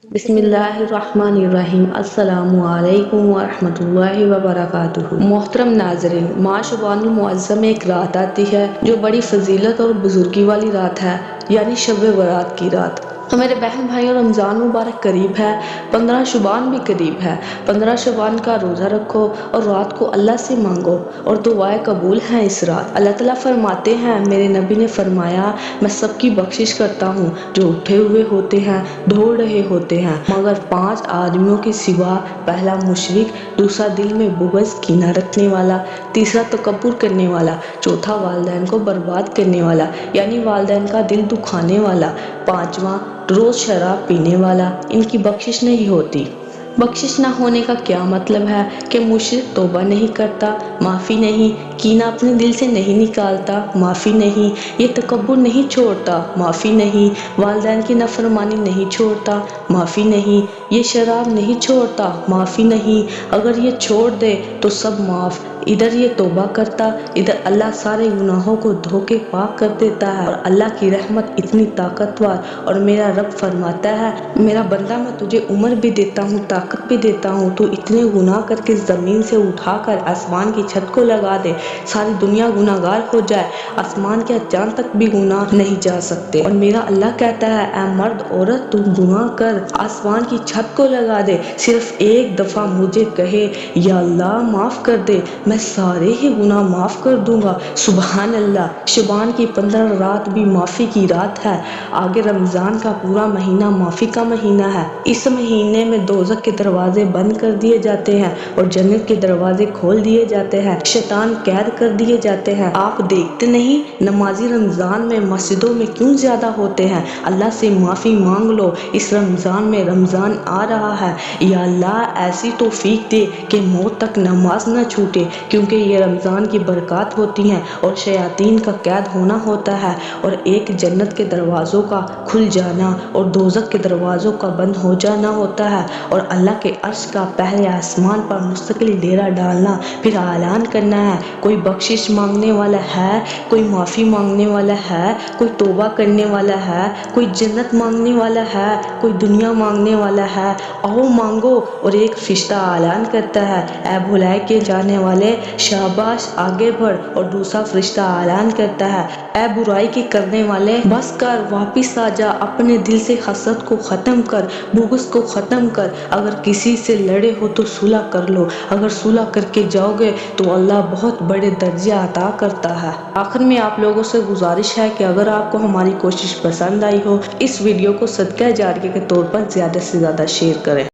بسم اللہ الرحمن الرحیم۔ السلام علیکم ورحمۃ اللہ وبرکاتہ۔ محترم ناظرین، ماہ شعبان المعظم میں ایک رات آتی ہے جو بڑی فضیلت اور بزرگی والی رات ہے، یعنی شب برات کی رات۔ تو میرے بہن بھائیوں، رمضان مبارک قریب ہے، 15 شعبان بھی قریب ہے۔ 15 شعبان کا روزہ رکھو اور رات کو اللہ سے مانگو اور دعائیں قبول ہیں اس رات۔ اللہ تعالیٰ فرماتے ہیں، میرے نبی نے فرمایا، میں سب کی بخشش کرتا ہوں جو اٹھے ہوئے ہوتے ہیں، دوڑ رہے ہوتے ہیں، مگر 5 آدمیوں کے سوا: پہلا مشرک، دوسرا دل میں بغض کینہ رکھنے والا، تیسرا تکبر کرنے والا، چوتھا والدین کو برباد کرنے والا یعنی والدین کا دل دکھانے والا، پانچواں روز شراب پینے والا۔ ان کی بخشش نہیں ہوتی۔ بخشش نہ ہونے کا کیا مطلب ہے کہ مشرک توبہ نہیں کرتا، معافی نہیں، کینہ اپنے دل سے نہیں نکالتا، معافی نہیں، یہ تکبر نہیں چھوڑتا، معافی نہیں، والدین کی نافرمانی نہیں چھوڑتا، معافی نہیں، یہ شراب نہیں چھوڑتا، معافی نہیں۔ اگر یہ چھوڑ دے تو سب معاف۔ ادھر یہ توبہ کرتا، ادھر اللہ سارے گناہوں کو دھو کے پاک کر دیتا ہے، اور اللہ کی رحمت اتنی طاقتور، اور میرا رب فرماتا ہے، میرا بندہ میں تجھے عمر بھی دیتا ہوں، طاقت بھی دیتا ہوں، تو اتنے گناہ کر کے زمین سے اٹھا کر آسمان کی چھت کو لگا دے، ساری دنیا گناہ گار ہو جائے، آسمان کے چاند تک بھی گناہ نہیں جا سکتے، اور میرا اللہ کہتا ہے، اے مرد عورت تم گناہ کر، آسمان کی چھت کو لگا دے، صرف ایک دفعہ مجھے کہے، یا اللہ معاف کر دے، میں سارے ہی گناہ معاف کر دوں گا۔ سبحان اللہ۔ شعبان کی 15 رات بھی معافی کی رات ہے۔ آگے رمضان کا پورا مہینہ معافی کا مہینہ ہے۔ اس مہینے میں دوزخ کے دروازے بند کر دیے جاتے ہیں اور جنت کے دروازے کھول دیے جاتے ہیں، شیطان قید کر دیے جاتے ہیں۔ آپ دیکھتے نہیں نمازی رمضان میں مسجدوں میں کیوں زیادہ ہوتے ہیں؟ اللہ سے معافی مانگ لو، اس رمضان میں رمضان آ رہا ہے، یا اللہ ایسی توفیق دے کہ موت تک نماز نہ چھوٹے، کیونکہ یہ رمضان کی برکات ہوتی ہیں اور شیاطین کا قید ہونا ہوتا ہے، اور ایک جنت کے دروازوں کا کھل جانا اور دوزخ کے دروازوں کا بند ہو جانا ہوتا ہے، اور اللہ کے عرش کا پہلے آسمان پر مستقل ڈیرا ڈالنا، پھر اعلان کرنا ہے، کوئی بخشش مانگنے والا ہے، کوئی معافی مانگنے والا ہے، کوئی توبہ کرنے والا ہے، کوئی جنت مانگنے والا ہے، کوئی دنیا مانگنے والا ہے، آؤ مانگو۔ اور ایک فرشتہ اعلان کرتا ہے، اے بھلائی کے جانے والے شاباش آگے بڑھ، اور دوسرا فرشتہ اعلان کرتا ہے، اے برائی کے کرنے والے بس کر، واپس آ جا، اپنے دل سے حسد کو ختم کر، بغض کو ختم کر، اگر کسی سے لڑے ہو تو صلح کر لو، اگر صلح کر کے جاؤ گے تو اللہ بہت بڑے درجے عطا کرتا ہے۔ آخر میں آپ لوگوں سے گزارش ہے کہ اگر آپ کو ہماری کوشش پسند آئی ہو، اس ویڈیو کو صدقہ جاریہ کے طور پر زیادہ سے زیادہ شیئر کریں۔